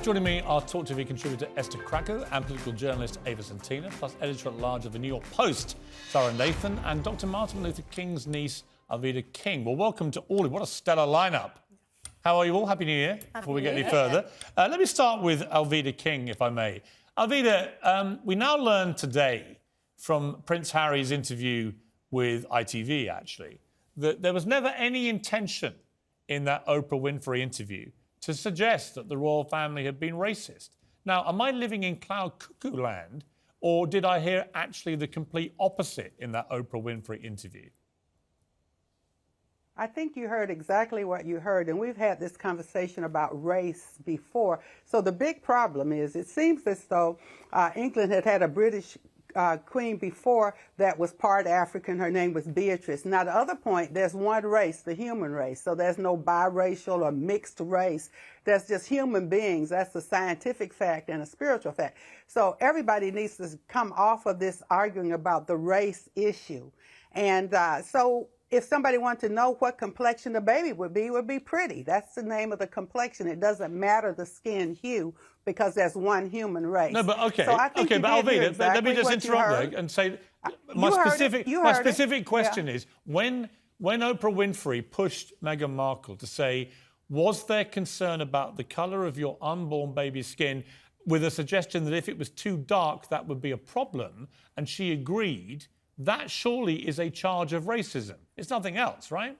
Joining me are Talk TV contributor Esther Krakow and political journalist Ava Santina, plus editor-at-large of the New York Post, Sara Nathan, and Dr. Martin Luther King's niece, Alveda King. Well, welcome to all of you. What a stellar lineup. How are you all? Happy New Year, before we get any further. Let me start with Alveda King, if I may. Alveda, we now learn today from Prince Harry's interview with ITV, actually, that there was never any intention in that Oprah Winfrey interview to suggest that the royal family had been racist. Now, am I living in cloud cuckoo land, or did I hear actually the complete opposite in that Oprah Winfrey interview? I think you heard exactly what you heard, and we've had this conversation about race before. So the big problem is, it seems as though England had a British queen before that was part African. Her name was Beatrice. Now, the other point, there's one race, the human race. So there's no biracial or mixed race. There's just human beings. That's a scientific fact and a spiritual fact. So everybody needs to come off of this arguing about the race issue. And so if somebody wanted to know what complexion the baby would be, it would be pretty. That's the name of the complexion. It doesn't matter the skin hue, because there's one human race. No, but okay, so I think but Alveda, exactly let me just interrupt there and say, my specific question is, when Oprah Winfrey pushed Meghan Markle to say, was there concern about the colour of your unborn baby's skin, with a suggestion that if it was too dark, that would be a problem, and she agreed, that surely is a charge of racism. It's nothing else, right?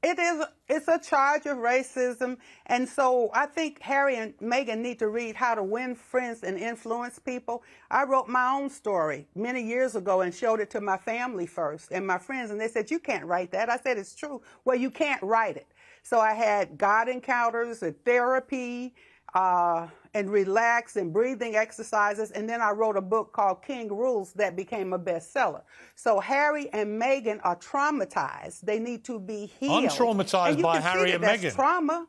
It is. It's a charge of racism. And so I think Harry and Meghan need to read How to Win Friends and Influence People. I wrote my own story many years ago and showed it to my family first and my friends, and they said, you can't write that. I said, it's true. Well, you can't write it. So I had God encounters and therapy, and relax and breathing exercises. And then I wrote a book called King Rules that became a bestseller. So Harry and Meghan are traumatized. They need to be healed. I'm traumatized by Harry and Meghan. Trauma.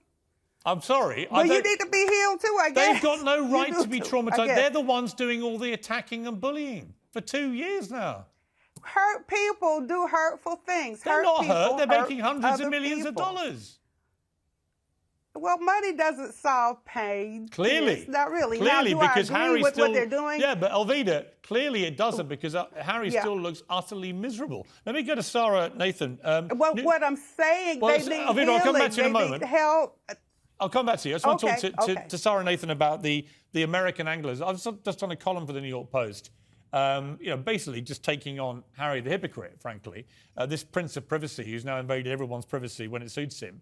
I'm sorry. Well, you need to be healed too, I guess. They've got no right to be traumatized. They're They're the ones doing all the attacking and bullying for 2 years now. Hurt people do hurtful things. They're not hurt. They're making hundreds of millions of dollars. Well, money doesn't solve pain. Clearly. Yes, not really. Clearly, now, because Harry with still... what they're doing? Yeah, but Alveda, clearly it doesn't, because Harry still looks utterly miserable. Let me go to Sara Nathan. Well, what I'm saying, they need Alveda, healing. I'll come back to you in a moment. Help. I'll come back to you. I just want to talk to Sara Nathan about the American anglers. I was just on a column for the New York Post, basically just taking on Harry the hypocrite, frankly, this Prince of Privacy who's now invaded everyone's privacy when it suits him.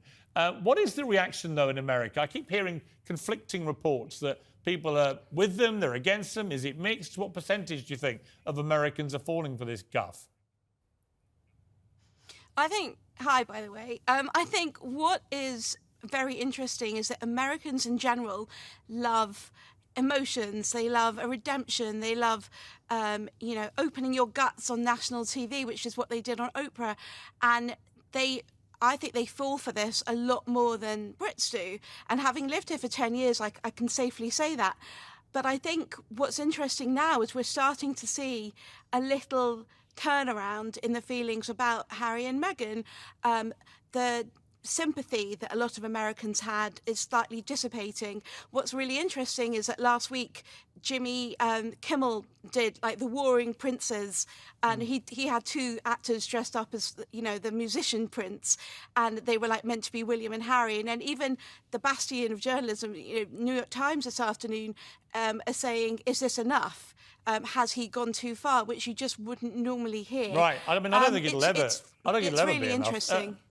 What is the reaction, though, in America? I keep hearing conflicting reports that people are with them, they're against them. Is it mixed? What percentage do you think of Americans are falling for this guff? Hi, by the way. I think what is very interesting is that Americans in general love emotions. They love a redemption. They love, opening your guts on national TV, which is what they did on Oprah. And I think they fall for this a lot more than Brits do. And having lived here for 10 years, I can safely say that. But I think what's interesting now is we're starting to see a little turnaround in the feelings about Harry and Meghan. The sympathy that a lot of Americans had is slightly dissipating. What's really interesting is that last week Jimmy Kimmel did like the Warring Princes, and he had two actors dressed up as the musician Prince, and they were like meant to be William and Harry. And then even the bastion of journalism, New York Times this afternoon, are saying, is this enough? Has he gone too far? Which you just wouldn't normally hear. Right. I mean, I don't think it'll ever. I don't think it'll ever really be enough. interesting.